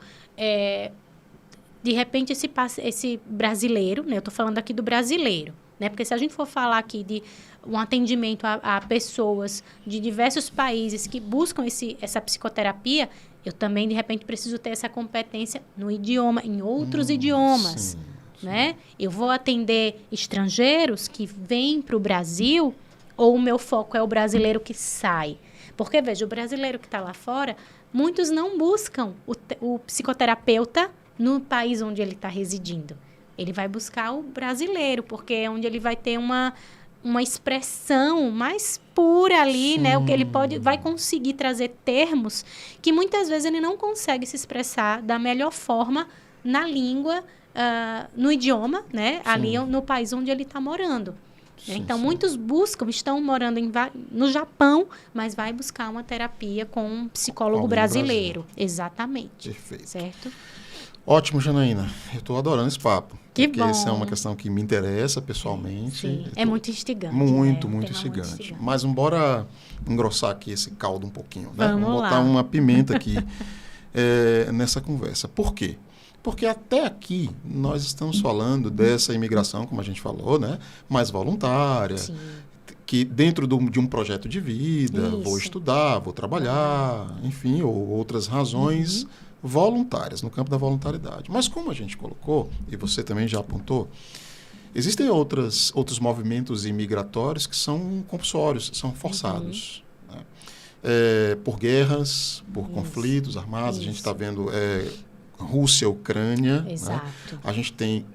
de repente, esse brasileiro, né? Eu estou falando aqui do brasileiro, né? Porque se a gente for falar aqui de um atendimento a pessoas de diversos países que buscam essa psicoterapia, eu também, de repente, preciso ter essa competência no idioma, em outros idiomas. Sim. Né? Eu vou atender estrangeiros que vêm para o Brasil, ou o meu foco é o brasileiro que sai? Porque, veja, o brasileiro que está lá fora, muitos não buscam o psicoterapeuta no país onde ele está residindo. Ele vai buscar o brasileiro, porque é onde ele vai ter uma expressão mais pura ali, né? O que ele vai conseguir trazer termos que muitas vezes ele não consegue se expressar da melhor forma na língua, no idioma, né? Ali no país onde ele está morando. Sim, então, muitos estão morando no Japão, mas vai buscar uma terapia com um psicólogo brasileiro. Exatamente. Perfeito. Certo? Ótimo, Janaína. Eu estou adorando esse papo. Que porque bom. Essa é uma questão que me interessa pessoalmente. Sim, é muito instigante. Muito instigante. Mas bora engrossar aqui esse caldo um pouquinho. Né? Vamos botar lá. uma pimenta aqui nessa conversa. Por quê? Porque até aqui nós estamos falando dessa imigração, como a gente falou, né? Mais voluntária. Sim. Que dentro de um projeto de vida, Isso. vou estudar, vou trabalhar, enfim, ou outras razões voluntárias, no campo da voluntariedade. Mas como a gente colocou, e você também já apontou, existem outros movimentos imigratórios que são compulsórios, são forçados. Né? Por guerras, por conflitos armados, a gente está vendo Rússia, Ucrânia. Exato. Né? A gente tem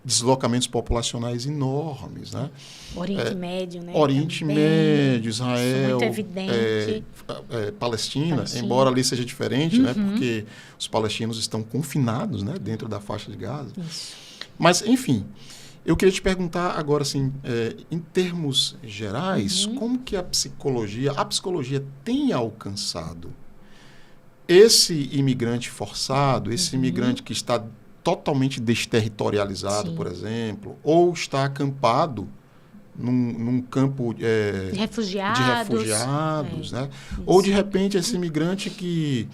deslocamentos populacionais enormes, né? Oriente Médio, né? Oriente Médio, Israel, muito evidente. Palestina, embora ali seja diferente, né? Porque os palestinos estão confinados, né? Dentro da faixa de Gaza. Isso. Mas, enfim, eu queria te perguntar agora, assim, em termos gerais, como que a psicologia tem alcançado esse imigrante forçado, esse imigrante que está totalmente desterritorializado, por exemplo, ou está acampado num campo de refugiados, né? Ou, de repente, esse imigrante que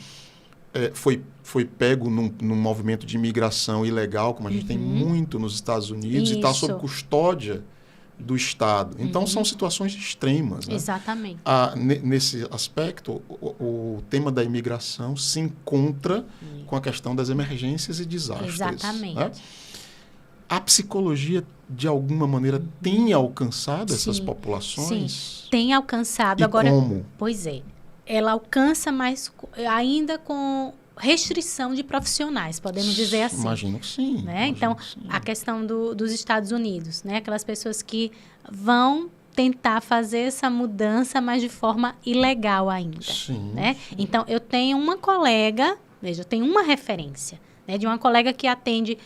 foi pego num movimento de imigração ilegal, como a gente tem muito nos Estados Unidos, e está sob custódia do Estado. Então, são situações extremas. Né? Exatamente. Nesse aspecto, o tema da imigração se encontra com a questão das emergências e desastres. Exatamente. Né? A psicologia, de alguma maneira, tem alcançado essas populações? Sim, tem alcançado. E agora, como? Pois é. Ela alcança, mas ainda com restrição de profissionais, podemos dizer assim. Imagino que sim. Né? Então, a questão dos Estados Unidos, né? Aquelas pessoas que vão tentar fazer essa mudança, mas de forma ilegal ainda. Sim. Né? Então, eu tenho uma colega, veja, eu tenho uma referência, né, de uma colega que atende.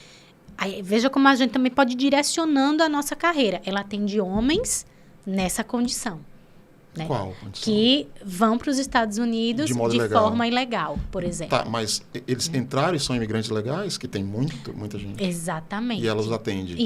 Aí, veja como a gente também pode ir direcionando a nossa carreira. Ela atende homens nessa condição. Né? Qual condição? Que vão para os Estados Unidos de forma ilegal, por exemplo. Tá, mas eles entraram e são imigrantes legais, que tem muita gente. Exatamente. E ela os atende.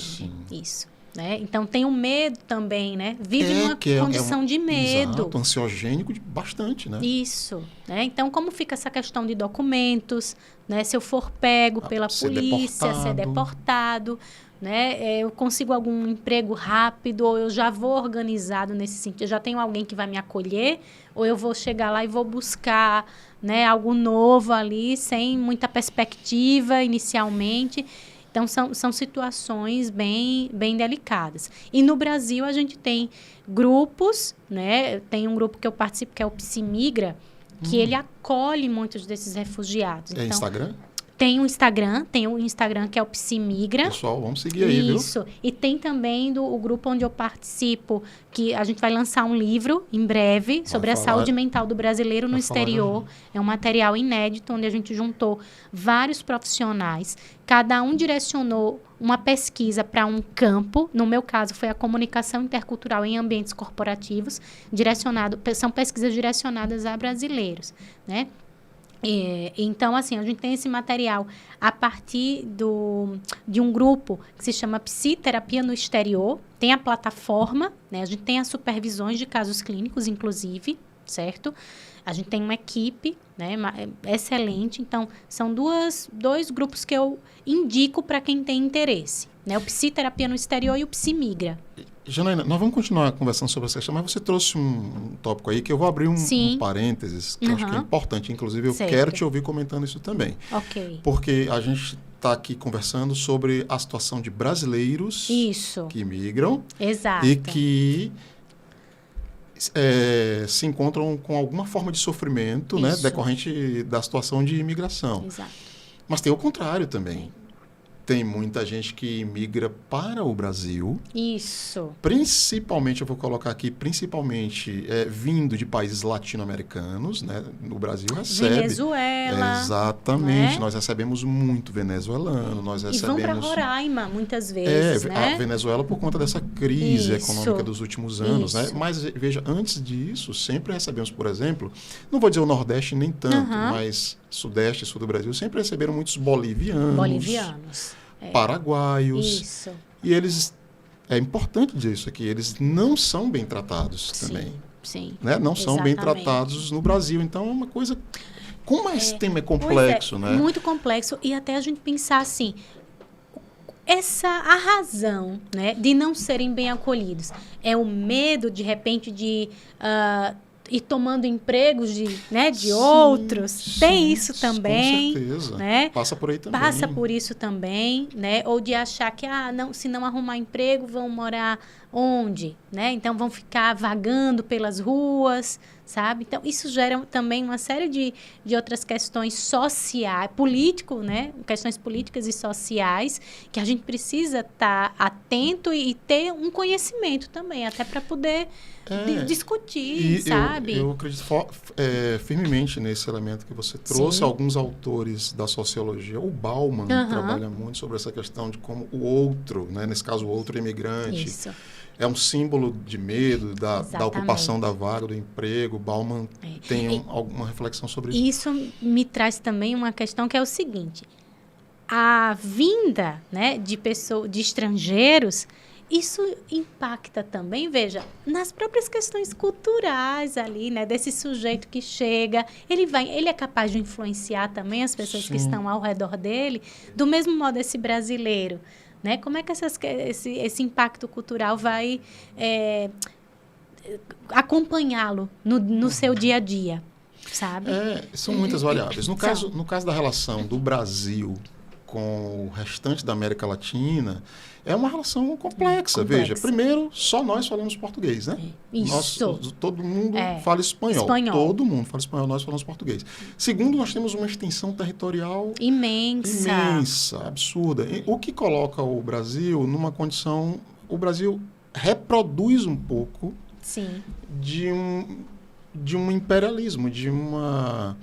Sim. Isso. Né? Então, tem o medo também, né? Vive numa condição de medo. Exato, ansiogênico bastante, né? Isso. Né? Então, como fica essa questão de documentos, né? Se eu for pego pela polícia, ser deportado, né? Eu consigo algum emprego rápido, ou eu já vou organizado nesse sentido, eu já tenho alguém que vai me acolher, ou eu vou chegar lá e vou buscar, né, algo novo ali, sem muita perspectiva inicialmente. Então, são situações bem delicadas. E no Brasil, a gente tem grupos, né? Tem um grupo que eu participo, que é o Psimigra, que ele acolhe muitos desses refugiados. É Instagram? Tem um Instagram que é o Psimigra. Pessoal, vamos seguir aí, viu? Isso. E tem também o grupo onde eu participo, que a gente vai lançar um livro em breve sobre a saúde mental do brasileiro no exterior. É um material inédito, onde a gente juntou vários profissionais. Cada um direcionou uma pesquisa para um campo. No meu caso, foi a comunicação intercultural em ambientes corporativos. São pesquisas direcionadas a brasileiros, né? Então, assim, a gente tem esse material a partir de um grupo que se chama Psiterapia no Exterior. Tem a plataforma, né? A gente tem as supervisões de casos clínicos, inclusive, certo? A gente tem uma equipe, né, excelente. Então, são dois grupos que eu indico para quem tem interesse, né? O Psiterapia no Exterior e o Psimigra. Janaína, nós vamos continuar conversando sobre essa questão, mas você trouxe um tópico aí que eu vou abrir um parênteses, que eu acho que é importante. Inclusive, eu quero te ouvir comentando isso também. Ok. Porque a gente está aqui conversando sobre a situação de brasileiros que migram. Exato. E que se encontram com alguma forma de sofrimento, né, decorrente da situação de imigração. Exato. Mas tem o contrário também. Tem muita gente que migra para o Brasil. Isso. Principalmente, eu vou colocar aqui, vindo de países latino-americanos, né? No Brasil recebe. Venezuela. Exatamente. Né? Nós recebemos muito venezuelano. Nós recebemos... E vão para Roraima, muitas vezes, né? A Venezuela por conta dessa crise econômica dos últimos anos, né? Mas, veja, antes disso, sempre recebemos, por exemplo, não vou dizer o Nordeste nem tanto, mas Sudeste e Sul do Brasil sempre receberam muitos bolivianos. Paraguaios. Isso. E eles, é importante dizer isso aqui, eles não são bem tratados também. Sim. Né? Não são bem tratados no Brasil. Então, é uma coisa... Como esse tema é complexo, né? Muito complexo. E até a gente pensar assim, a razão, né, de não serem bem acolhidos é o medo, de repente, de... ir tomando empregos de outros. Tem isso também. Com certeza. Né? Passa por aí também. Passa por isso também, né? Ou de achar que, se não arrumar emprego, vão morar onde? Né? Então, vão ficar vagando pelas ruas, sabe? Então, isso gera também uma série de outras questões sociais, né? Questões políticas e sociais, que a gente precisa estar atento e ter um conhecimento também, até para poder discutir, sabe? Eu acredito firmemente nesse elemento que você trouxe. Alguns autores da sociologia, o Bauman trabalha muito sobre essa questão de como o outro, né? Nesse caso o outro imigrante, é um símbolo de medo da ocupação da vaga, do emprego. Bauman tem alguma reflexão sobre isso. Isso me traz também uma questão que é o seguinte: a vinda, né, de estrangeiros, isso impacta também, veja, nas próprias questões culturais ali, né, desse sujeito que chega. Ele é capaz de influenciar também as pessoas que estão ao redor dele, do mesmo modo esse brasileiro, né? Como é que esse impacto cultural vai acompanhá-lo no seu dia a dia, sabe? São muitas variáveis. No caso da relação do Brasil com o restante da América Latina, é uma relação complexa. Veja, primeiro, só nós falamos português, né? Todo mundo fala espanhol. Todo mundo fala espanhol, nós falamos português. Segundo, nós temos uma extensão territorial imensa, absurda. O que coloca o Brasil numa condição... O Brasil reproduz um pouco de um imperialismo, de uma...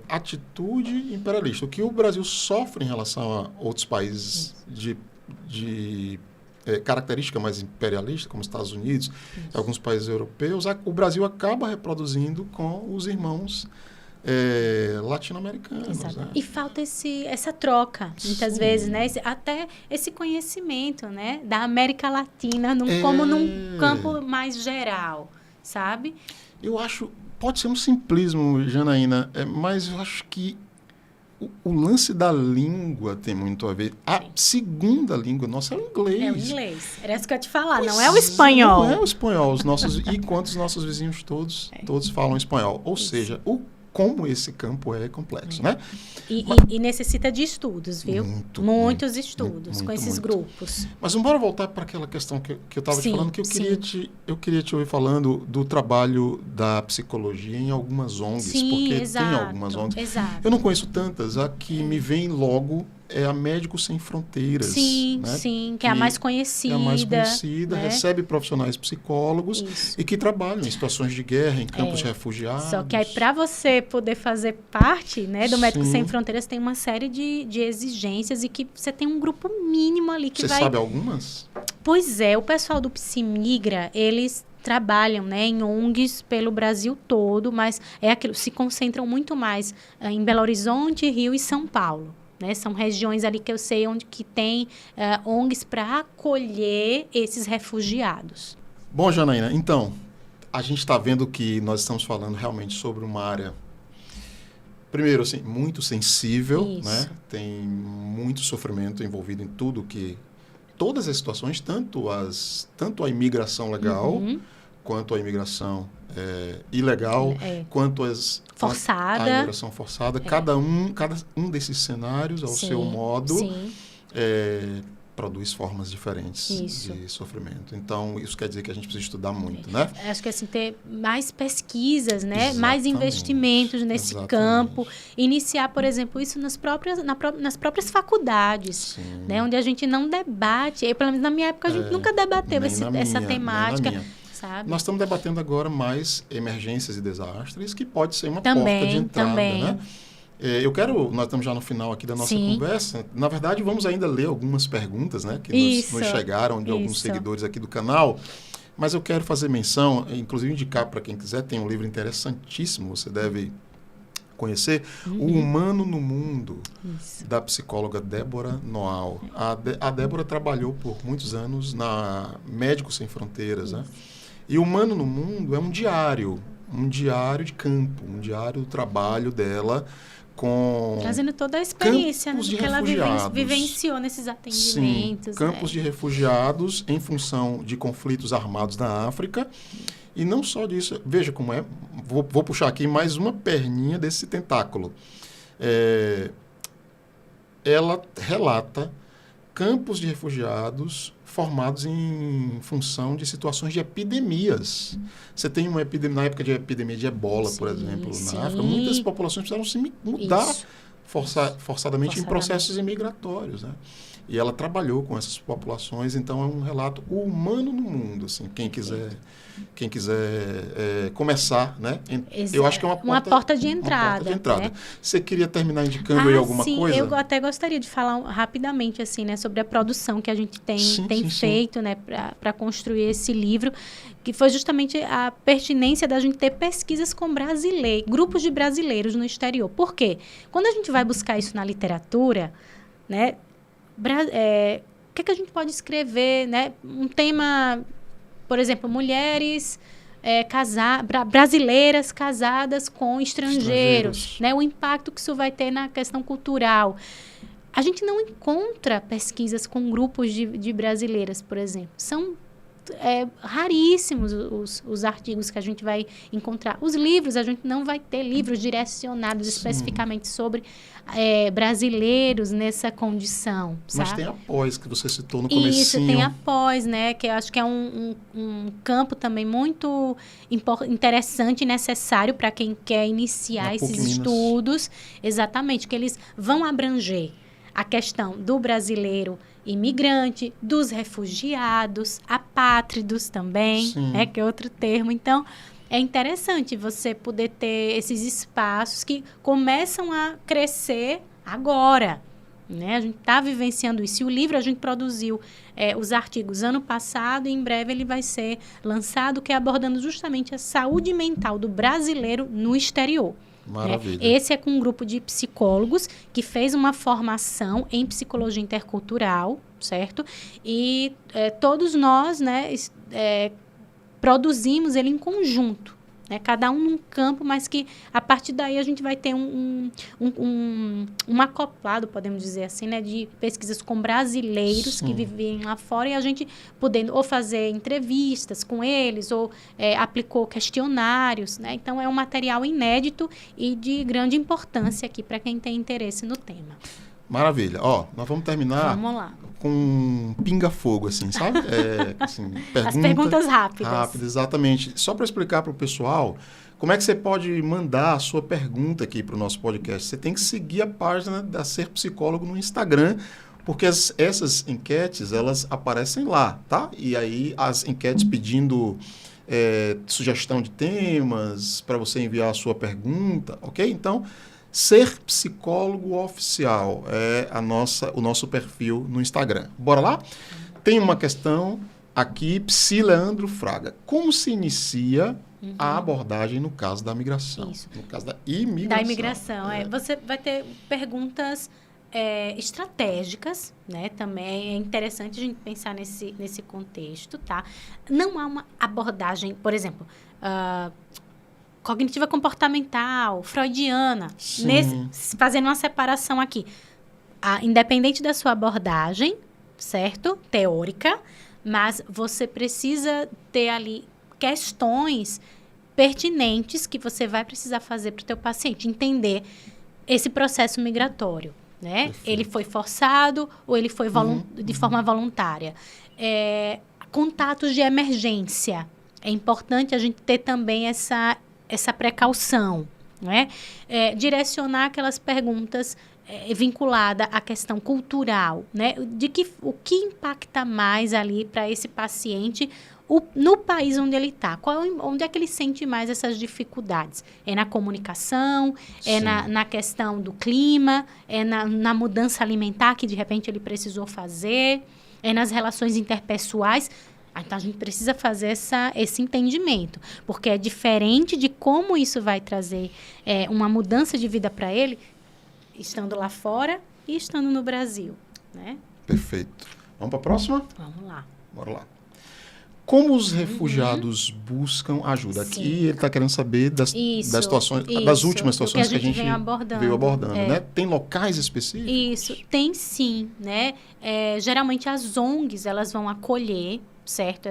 atitude imperialista. O que o Brasil sofre em relação a outros países de característica mais imperialista, como os Estados Unidos, alguns países europeus, o Brasil acaba reproduzindo com os irmãos latino-americanos. Né? E falta essa troca, muitas vezes, né? Até esse conhecimento, né, da América Latina como num campo mais geral, sabe? Eu acho... Pode ser um simplismo, Janaína, mas eu acho que o lance da língua tem muito a ver. A segunda língua nossa é o inglês. É o inglês. Era isso que eu ia te falar, não é o espanhol. Não é o espanhol. Enquanto os nossos vizinhos todos falam espanhol. Ou seja, como esse campo é complexo, né? E necessita de estudos, viu? Muitos estudos com esses grupos. Mas vamos voltar para aquela questão que eu estava te falando, que eu queria te ouvir falando do trabalho da psicologia em algumas ONGs, porque tem algumas ONGs. Exato. Eu não conheço tantas, a que me vem logo é a Médicos Sem Fronteiras. Que é a mais conhecida. É a mais conhecida, recebe profissionais psicólogos e que trabalham em situações de guerra, em campos de refugiados. Só que aí, para você poder fazer parte, né, do Médicos Sem Fronteiras, tem uma série de exigências e que você tem um grupo mínimo ali que Você sabe algumas? Pois é, o pessoal do Psimigra, eles trabalham, né, em ONGs pelo Brasil todo, mas é aquilo, se concentram muito mais em Belo Horizonte, Rio e São Paulo. Né? São regiões ali que eu sei onde que tem ONGs para acolher esses refugiados. Bom, Janaína, então, a gente está vendo que nós estamos falando realmente sobre uma área, primeiro, assim, muito sensível, né? Tem muito sofrimento envolvido em tudo que... Todas as situações, tanto a imigração legal, quanto a imigração ilegal, quanto a imigração forçada. Cada um desses cenários, ao seu modo, produz formas diferentes de sofrimento. Então, isso quer dizer que a gente precisa estudar muito, né? Acho que assim, ter mais pesquisas, né? Mais investimentos nesse campo. Iniciar, por exemplo, isso nas próprias faculdades, né? Onde a gente não debate. Pelo menos na minha época, a gente nunca debateu essa temática. Sabe? Nós estamos debatendo agora mais emergências e desastres, que pode ser uma porta de entrada, né? Nós estamos já no final aqui da nossa conversa. Na verdade, vamos ainda ler algumas perguntas, né, que nos chegaram de alguns seguidores aqui do canal. Mas eu quero fazer menção, inclusive indicar para quem quiser, tem um livro interessantíssimo, você deve conhecer, O Humano no Mundo, da psicóloga Débora Noal. A Débora trabalhou por muitos anos na Médicos Sem Fronteiras, né? E O Humano no Mundo é um diário de campo, um diário do trabalho dela, trazendo toda a experiência que ela refugiados. vivenciou nesses atendimentos. Sim, campos de refugiados em função de conflitos armados na África. E não só disso, veja como é, vou puxar aqui mais uma perninha desse tentáculo. Ela relata campos de refugiados formados em função de situações de epidemias. Você tem uma epidemia, na época de epidemia de ebola, por exemplo, na África, muitas populações precisaram se mudar forçadamente em processos imigratórios, né? E ela trabalhou com essas populações, então é um relato humano no mundo, assim, quem quiser começar, né? Eu acho que é uma porta de entrada. Né? Você queria terminar indicando aí alguma coisa? Eu até gostaria de falar rapidamente assim, né, sobre a produção que a gente tem feito, né, para construir esse livro, que foi justamente a pertinência da gente ter pesquisas com grupos de brasileiros no exterior. Por quê? Quando a gente vai buscar isso na literatura, né, o que a gente pode escrever, né? Um tema, por exemplo, mulheres brasileiras casadas com estrangeiros, né? O impacto que isso vai ter na questão cultural. A gente não encontra pesquisas com grupos de brasileiras, por exemplo. São raríssimos os artigos que a gente vai encontrar. Os livros, a gente não vai ter livros direcionados especificamente sobre brasileiros nessa condição. Mas sabe? tem a pós, que você citou no comecinho. Isso, tem a pós, né? Que eu acho que é um campo também muito interessante e necessário para quem quer iniciar esses estudos. Exatamente, que eles vão abranger a questão do brasileiro imigrante, dos refugiados, apátridos também, né, que é outro termo. Então, é interessante você poder ter esses espaços que começam a crescer agora. Né? A gente está vivenciando isso. E o livro a gente produziu os artigos ano passado e em breve ele vai ser lançado, que é abordando justamente a saúde mental do brasileiro no exterior. Maravilha. Esse é com um grupo de psicólogos que fez uma formação em psicologia intercultural, certo? E todos nós, né, produzimos ele em conjunto, né? Cada um num campo, mas que a partir daí a gente vai ter um acoplado, podemos dizer assim, né, de pesquisas com brasileiros que vivem lá fora e a gente podendo ou fazer entrevistas com eles ou aplicou questionários, né? Então é um material inédito e de grande importância aqui para quem tem interesse no tema. Maravilha. Nós vamos terminar com um pinga-fogo, assim, sabe? Assim, as perguntas rápidas. Rápidas, exatamente. Só para explicar para o pessoal, como é que você pode mandar a sua pergunta aqui para o nosso podcast? Você tem que seguir a página da Ser Psicólogo no Instagram, porque essas enquetes, elas aparecem lá, tá? E aí as enquetes pedindo sugestão de temas, para você enviar a sua pergunta, ok? Então, Ser Psicólogo Oficial é o nosso perfil no Instagram. Bora lá? Tem uma questão Aqui, Psi Leandro Fraga. Como se inicia a abordagem no caso da migração? Isso. No caso da imigração. Da imigração, Você vai ter perguntas estratégicas, né? Também é interessante a gente pensar nesse contexto, tá? Não há uma abordagem, por exemplo, cognitiva comportamental, freudiana, fazendo uma separação aqui. Independente da sua abordagem, certo? Teórica, mas você precisa ter ali questões pertinentes que você vai precisar fazer para o teu paciente entender esse processo migratório, né? Perfeito. Ele foi forçado ou ele foi de forma voluntária. Contatos de emergência. É importante a gente ter também essa precaução, né? Direcionar aquelas perguntas vinculada à questão cultural, né? O que impacta mais ali para esse paciente no país onde ele está. Onde é que ele sente mais essas dificuldades? É na comunicação, na questão do clima, na mudança alimentar que de repente ele precisou fazer, nas relações interpessoais. Então, a gente precisa fazer esse entendimento, porque é diferente de como isso vai trazer uma mudança de vida para ele, estando lá fora e estando no Brasil, né? Perfeito. Vamos para a próxima? Vamos lá. Bora lá. Como os refugiados buscam ajuda? Sim. Aqui ele está querendo saber das situações, das últimas situações que a gente veio abordando, né? Tem locais específicos? Isso, tem sim, né? Geralmente as ONGs, elas vão acolher, certo?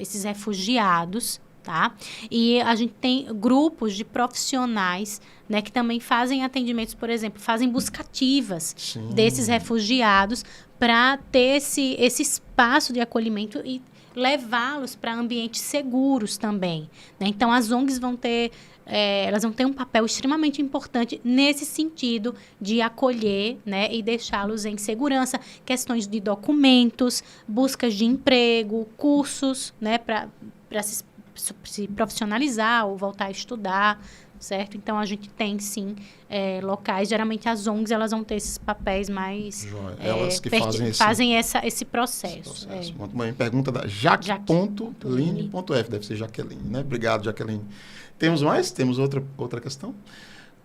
Esses refugiados, tá? E a gente tem grupos de profissionais, né, que também fazem atendimentos, por exemplo, fazem buscativas desses refugiados para ter esse espaço de acolhimento e levá-los para ambientes seguros também, né? Então, as ONGs elas vão ter um papel extremamente importante nesse sentido de acolher, né, e deixá-los em segurança, questões de documentos, buscas de emprego, cursos, né, para se profissionalizar ou voltar a estudar, certo? Então, a gente tem, sim, locais. Geralmente, as ONGs, elas vão ter esses papéis mais... Elas que fazem esse processo. Muito bem. Pergunta da Jaque.line.f. Deve ser Jaqueline, né? Obrigado, Jaqueline. Temos mais? Temos outra questão?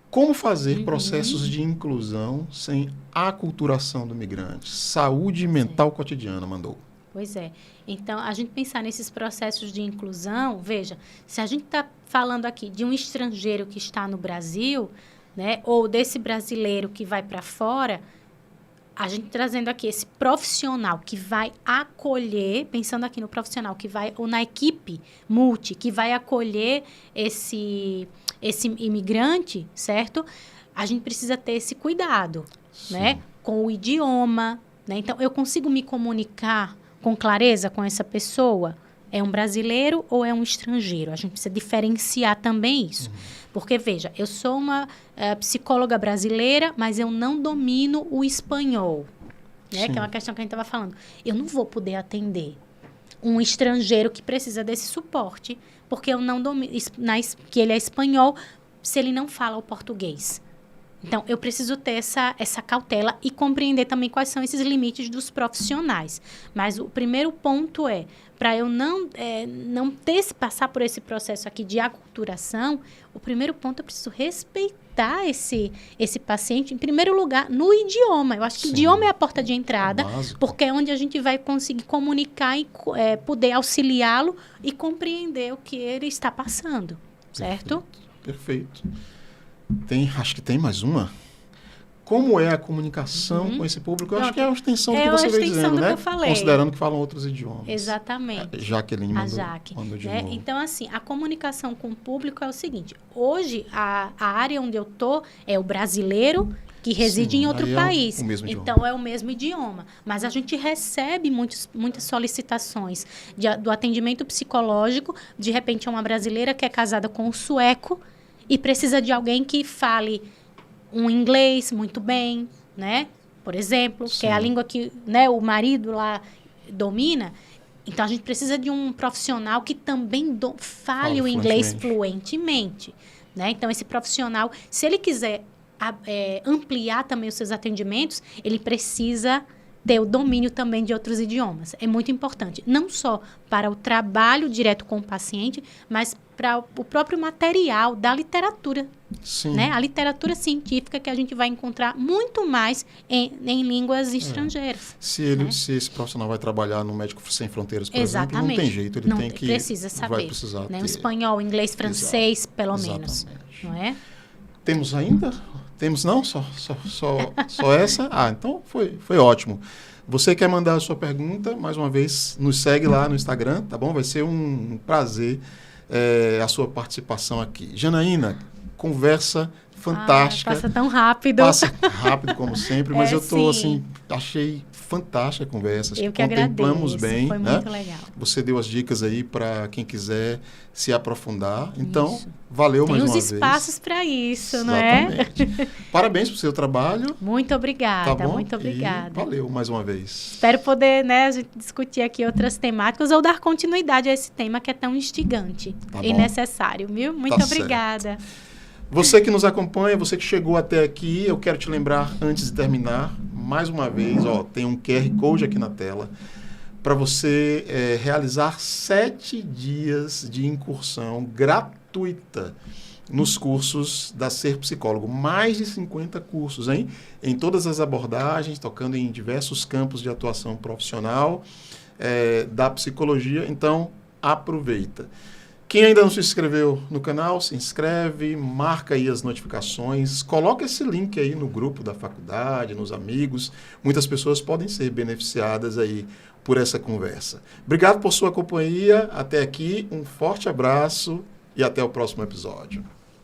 Como fazer processos de inclusão sem aculturação do migrante? Saúde mental cotidiana, mandou. Pois é. Então, a gente pensar nesses processos de inclusão, veja, se a gente está falando aqui de um estrangeiro que está no Brasil, né, ou desse brasileiro que vai para fora, a gente trazendo aqui esse profissional que vai acolher, pensando aqui no profissional que vai, ou na equipe que vai acolher esse imigrante, certo? A gente precisa ter esse cuidado, né, com o idioma, né? Então, eu consigo me comunicar com clareza com essa pessoa? É um brasileiro ou é um estrangeiro? A gente precisa diferenciar também isso. Porque, veja, eu sou uma psicóloga brasileira, mas eu não domino o espanhol, né? Que é uma questão que a gente estava falando. Eu não vou poder atender um estrangeiro que precisa desse suporte, porque eu não domino, que ele é espanhol, se ele não fala o português. Então, eu preciso ter essa cautela e compreender também quais são esses limites dos profissionais. Mas o primeiro ponto para eu não passar por esse processo aqui de aculturação, o primeiro ponto eu preciso respeitar esse paciente, em primeiro lugar, no idioma. Eu acho que o idioma é a porta de entrada, porque é onde a gente vai conseguir comunicar e poder auxiliá-lo e compreender o que ele está passando, certo? Perfeito. Acho que tem mais uma. Como é a comunicação com esse público? Eu acho que é a extensão do que você veio dizendo, né? Considerando que falam outros idiomas. Exatamente. Jaqueline mandou de novo. Então, assim, a comunicação com o público é o seguinte. Hoje, a área onde eu estou é o brasileiro que reside em outro país. Então, é o mesmo idioma. Mas a gente recebe muitas solicitações do atendimento psicológico. De repente, é uma brasileira que é casada com um sueco e precisa de alguém que fale um inglês muito bem, né? Por exemplo, que é a língua que, né, o marido lá domina. Então, a gente precisa de um profissional que também fale o inglês fluentemente, né? Então, esse profissional, se ele quiser ampliar também os seus atendimentos, ele precisa ter o domínio também de outros idiomas. É muito importante, não só para o trabalho direto com o paciente, mas para o próprio material da literatura. Sim. Né? A literatura científica que a gente vai encontrar muito mais em línguas estrangeiras. Se esse profissional vai trabalhar no Médico Sem Fronteiras, por exemplo, não Exatamente. tem jeito, ele Não tem que... precisa saber. Vai precisar né? ter. O espanhol, inglês, francês, pelo Exatamente. menos. Não é? Temos ainda? Temos não? Só essa? Ah, então foi ótimo. Você quer mandar a sua pergunta, mais uma vez, nos segue lá no Instagram, tá bom? Vai ser um prazer a sua participação aqui. Janaína, conversa fantástica. Passa tão rápido. Passa rápido, como sempre, mas eu tô, sim. assim, achei fantástica a conversa. Eu que contemplamos agradeço. bem. Foi né? muito legal. Você deu as dicas aí para quem quiser se aprofundar. Então, Isso. valeu Tem mais uma os vez. espaços para isso, não é? Exatamente. Parabéns pelo seu trabalho. Muito obrigada, Tá bom? muito obrigada. E valeu mais uma vez. Espero poder, né, a gente discutir aqui outras temáticas ou dar continuidade a esse tema que é tão instigante Tá e bom. necessário, viu? Muito Tá obrigada. Você que nos acompanha, você que chegou até aqui, eu quero te lembrar, antes de terminar, mais uma vez, tem um QR Code aqui na tela, para você realizar 7 dias de incursão gratuita nos cursos da Ser Psicólogo. Mais de 50 cursos, hein? Em todas as abordagens, tocando em diversos campos de atuação profissional da psicologia. Então, aproveita. Quem ainda não se inscreveu no canal, se inscreve, marca aí as notificações, coloca esse link aí no grupo da faculdade, nos amigos. Muitas pessoas podem ser beneficiadas aí por essa conversa. Obrigado por sua companhia até aqui, um forte abraço e até o próximo episódio.